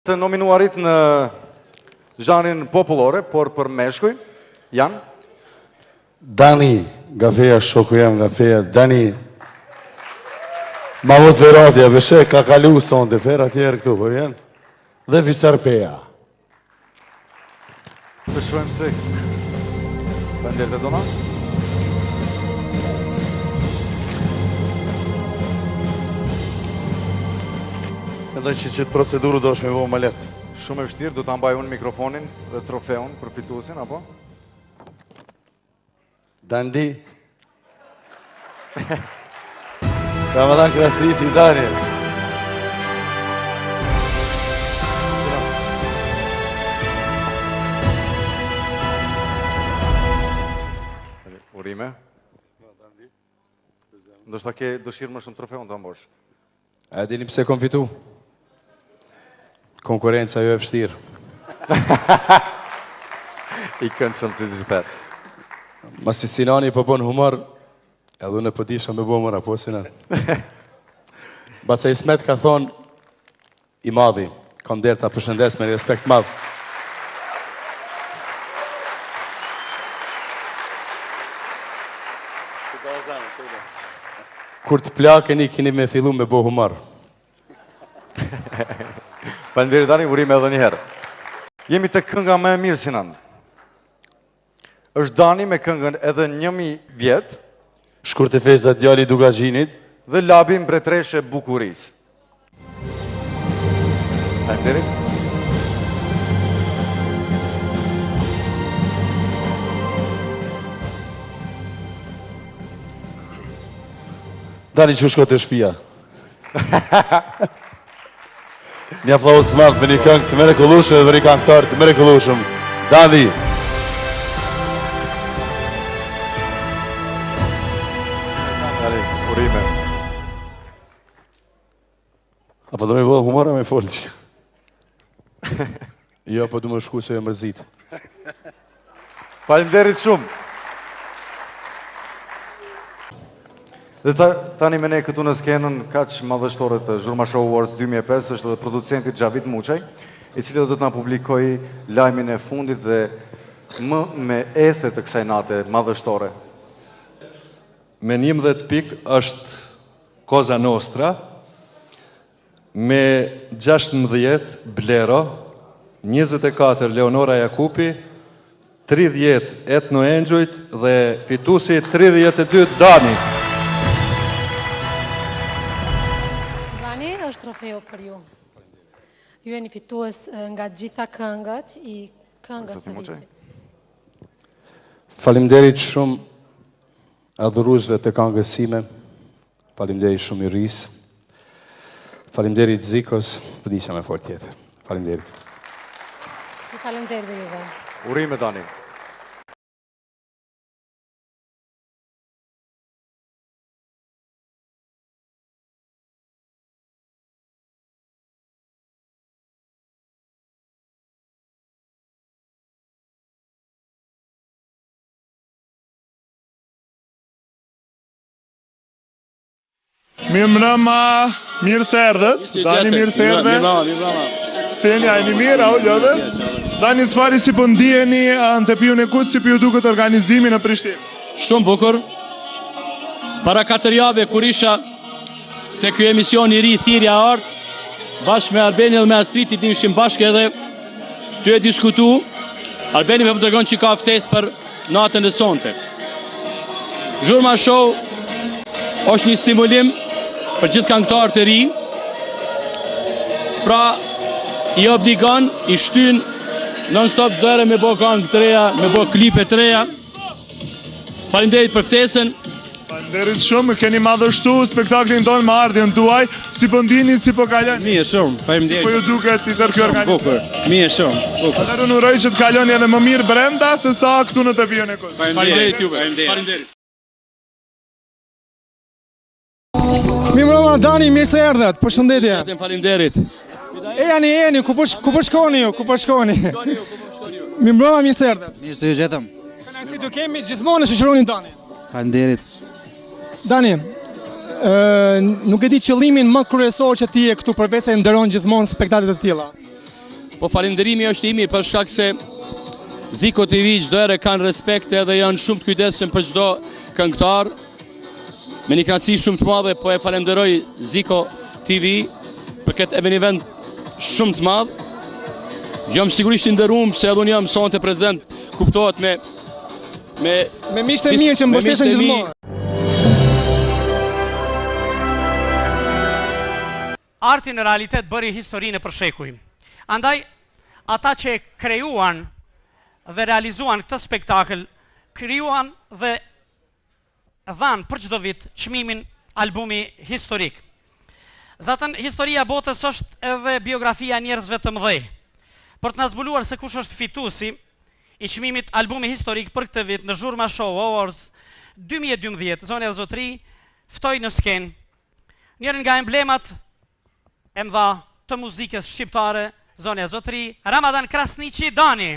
Të nominuarit në zhanrin popullore, por për meshkuj, janë? Dani, nga feja shoku jam, nga feja Dani. Ma vot veratja, vëshe, ka kalu sonde, fera tjerë këtu, për janë. Dhe Visar Peja. Të shojmë se... Faleminderit të dona. Mendoj që qëtë proceduru do është me vo më letë. Shumë e vështirë, do të ambaj unë mikrofonin dhe trofeun për fituesin, apo? Dandi. Ramadan Krasnisi i Daniel. Urime. Ndoshta ke dëshirë më shumë trofeun të ambosh. A dini pse kom fitu? Konkurenca jo e vështirë. I kënë shumë si gjithet. Mas si Sinani po bon humor, edhe unë po disha me bo humor, apo Sinan? Baca Ismet ka thonë, i madhi, kam derë ta përshëndes me respekt madh. Kur të plakeni, keni me fillu me bo humor. Faleminderit Dani, urime edhe një herë. Jemi të kënga më e mirë, Sinan. Është Dani me këngën edhe 1000 vjetë. Shkurt e feza djali Dugaxhinit. Dhe labi mbretreshe bukuris. Faleminderit. Dani që shko të shpia. Një aplauz madh për një këngë të mrekullueshëm dhe për një këngëtar të mrekullueshëm. Dani. Urime. Apo do me bëhë humora me folë që. Jo, po du më shku se e mërzit. Faleminderit shumë. Dhe tani me ne këtu në skenën kaq madhështore të Zhurma Show Awards 2005 është edhe producenti Xhavit Muçaj, i cili do të na publikoj lajmin e fundit dhe më me ethe të kësaj nate madhështore. Me 11 pikë është Cosa Nostra, me 16 Blero, 24 Leonora Jakupi, 30 Etno Engjujt dhe fitusi 32 Dani. Dani, është trofeu për ju. Ju e një fitues nga gjitha këngët i këngës së vitit. Faleminderit shumë adhuruesve të këngës sime. Faleminderit shumë Iris. Faleminderit Zikos, të disha me fort tjetër. Faleminderit. Faleminderit dhe juve. Urime Dani. Mirë mbrëma, mirë se erdhët. Dani, mirë se erdhët. Seni, a jeni mirë, a u lodhët? Dani, sfari si po ndiheni në të piju në kutë, si piju duket organizimi në Prishtinë? Shumë bukur. Para 4 jave, kur isha të kjo emision i ri Thirrja e Artë, bashkë me Albeni dhe me Astrid, i ishim bashkë edhe ty e diskutu. Albeni me më tërgon që ka ftesë për natën e sonte. Zhurma Show është një stimulim për gjithë këngëtarë të ri, pra i obligon, i shtyn non-stop dhere me bo këngë të reja, me bo klipe të reja. Faleminderit për ftesën. Faleminderit shumë, keni madhështu spektaklin tonë me ardhjen tuaj, si po ndihni, si po kalon? Mirë shumë, faleminderit. Si po ju duket i tërë kjo organizim? Bukur, mirë shumë, bukur. Atëherë unë uroj që të kaloni edhe më mirë brenda se sa këtu në të pijën e kodë. Faleminderit juve. Faleminderit. Mirëmbrëma Dani, mirë se erdhët, përshëndetje. Faleminderit. Jeni, ku po shkoni ju, ku po shkoni? Mirëmbrëma, mirë se erdhët. Mirë se ju gjetëm. Kënaqësi do kemi gjithmonë në shoqëronin Dani. Faleminderit. Dani, nuk e di qëllimin më kryesor që ti e këtu përveç se nderon gjithmonë spektaklet e tilla. po falenderimi është i mirë për shkak se Ziko TV çdo herë kanë respekt edhe janë shumë të kujdesshëm për çdo këngëtar. Me një kënaqësi shumë të madhe po e falenderoj Ziko TV për këtë eveniment shumë të madh. Jam sigurisht i nderuar se edhe unë jam sonte prezent, kuptohet me miqtë e mirë që mbështesen gjithmonë. Arti në realitet bëri historinë për shekuj. Andaj, ata që krijuan dhe realizuan këtë spektakël, krijuan dhe dhanë për çdo vit çmimin albumi historik. Zatën, historia botës është edhe biografia njerëzve të mëdhej. Për të na zbuluar se kush është fituesi i çmimit albumi historik për këtë vit në Zhurma Show Awards 2012, zonë e zotëri, ftoi në skenë njërin nga emblemat e mëdha të muzikës shqiptare, zonë e zotëri, Ramadan Krasniqi Dani.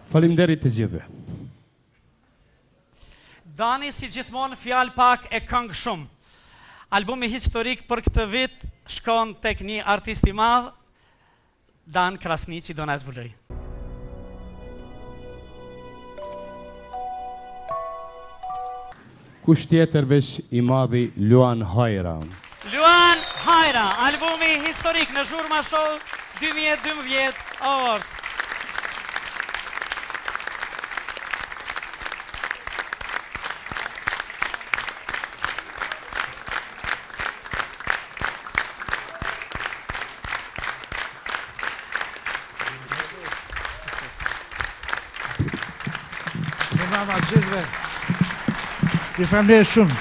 Faleminderit të gjithëve. Dani, si gjithmonë, fjalë pak e këngë shumë. Albumi historik për këtë vit shkon tek një artist i madh, Dan Krasniqi, do na zbuloj. Kush tjetër veç i madhi Luan Hajra. Luan Hajra, albumi historik në Zhurma Show 2012 Awards. Ju falenderoj shumë.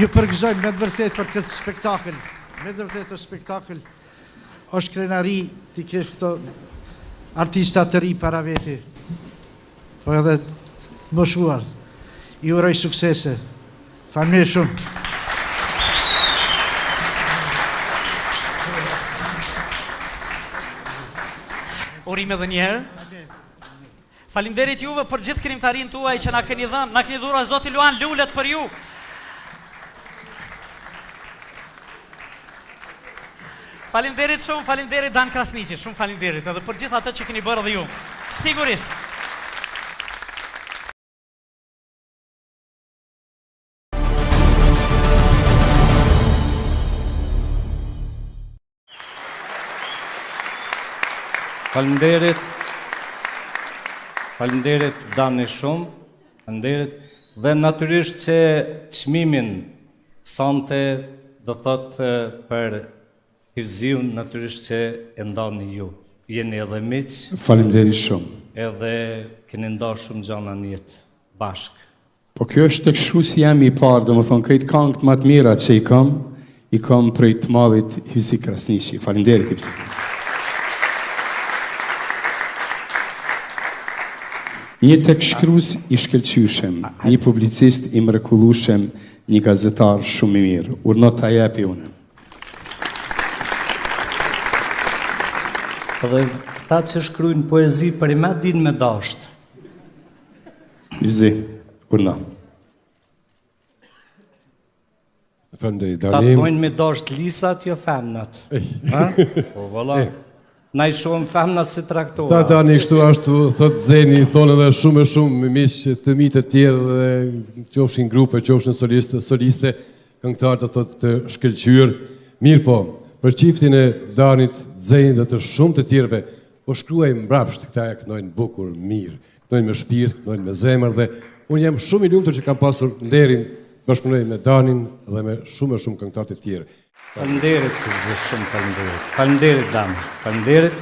Ju përgëzoj me të vërtet për këtë spektakël. Me të vërtet të spektakël është krenari të kesh këto artista të ri para veti. Po edhe të moshuar. Ju uroj suksese. Falenderoj shumë. Urim edhe njëherë. Faleminderit juve për gjithë krijimtarinë tuaj që na keni dhënë, na keni dhuruar Zoti Luan lulet për ju. Faleminderit shumë, faleminderit Dan Krasniqi, shumë faleminderit edhe për gjithë ato që keni bërë edhe ju. Sigurisht. Faleminderit Dani shumë, faleminderit dhe natyrisht që çmimin sonte do thotë për Hivziun natyrisht që e ndani ju. Jeni edhe miq. Faleminderit shumë. Edhe keni ndarë shumë gjana në jetë bashkë. Po kjo është tek shusi jam i parë, domethënë krejt këngët më të mira që i kam prej të madhit Hivzi Krasniqi. Faleminderit Hivzi. Një tek shkrues i shkëlqyshëm, një publicist i mrekullueshëm, një gazetar shumë i mirë. Urdhno ta japi unë. Dhe ta që shkruajnë poezi për i me din me dasht. Hivzi, urdhno. Ta të mojnë me dasht lisat, jo femnat. Po, vola. Na i shumë femnat si traktora. Ta tani kështu ashtu, thot Zeni, thonë edhe shumë miq të mi të tjerë dhe qofshin grupe, qofshin soliste, këngëtarë të shkëlqyer. Mirë po, për çiftin e Danit, Zenit dhe të shumë të tjerëve, po shkruaj mbrapsht, këta e kënojnë bukur, mirë, kënojnë me shpirt, kënojnë me zemër dhe unë jam shumë i lumtur që kam pasur nderin bashkëpunoj me Danin dhe me shumë këngëtarë të tjerë. Faleminderit, shumë faleminderit. Faleminderit, Dan. Faleminderit.